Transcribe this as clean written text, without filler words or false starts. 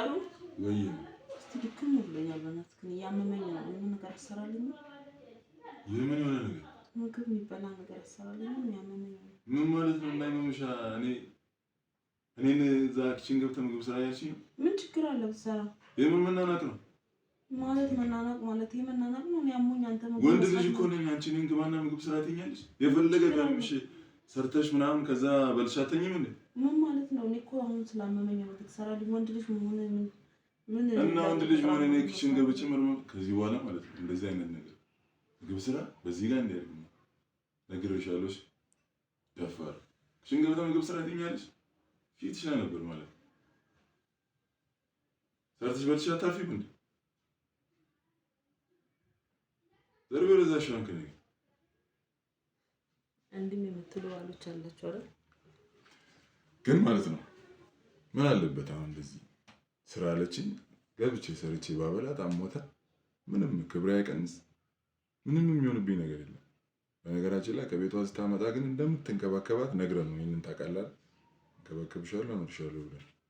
ፍቃዱ ወይ እስቲ ድክም ብሎኛል። በእናትህ ግን እያመመኝ ነው። ምን ነገር አሰራልኝ? የምን የሆነ ነገር ምግብ የሚበላ ነገር አሰራልኝ። ያመመኝ ነው። ምን ማለት ነው? እንዳይመምሻ እኔን እዛ ኪችን ገብተህ ምግብ ስራ ያልሽኝ ምን ችግር አለ ብትሰራ? የምን መናናቅ ነው ማለት? መናናቅ ማለት ይሄ መናናቅ ነው? ያሞኝ አንተ ምግብ ወንድ ልጅ እኮ ነኝ። አንቺ እኔን ግባና ምግብ ስራ ትይኛለሽ? የፈለገ ጋርምሽ ሰርተሽ ምናምን ከዛ በልሻ አተኝም እንዴ? ምን ማለት ነው? እኔ እኮ አሁን ስላመመኝ ነው ትሰራልኝ። ወንድ ልጅ መሆን ምን እና ወንድ ልጅ መሆን እኔ ኪችን ገብቼ መርመም ከዚህ በኋላ ማለት ነው እንደዚህ አይነት ነገር ምግብ ስራ በዚህ ላይ እንዲያደርግ ነው ነግሬሻለሁ። ደፋር ኪችን ገብተህ ምግብ ስራ ትይኛለሽ? ፊትሽ ላይ ነበር ማለት ሰርተሽ በልሻ አታርፊም እንዴ? ዘርበ ለዛ ሻንክ ነኝ እንዲህ የምትሉ ባሎች አላችሁ አይደል? ግን ማለት ነው ምን አለበት አሁን እንደዚህ ስራ አለችኝ ገብቼ ሰርቼ ባበላት አሞታ ምንም ክብሬ አይቀንስ ምንም የሚሆንብኝ ነገር የለም። በነገራችን ላይ ከቤቷ ስታመጣ ግን እንደምትንከባከባት ነግረን ነው ይሄንን ታውቃለህ። እንከባከብሻለሁ አመርሻለሁ ብለን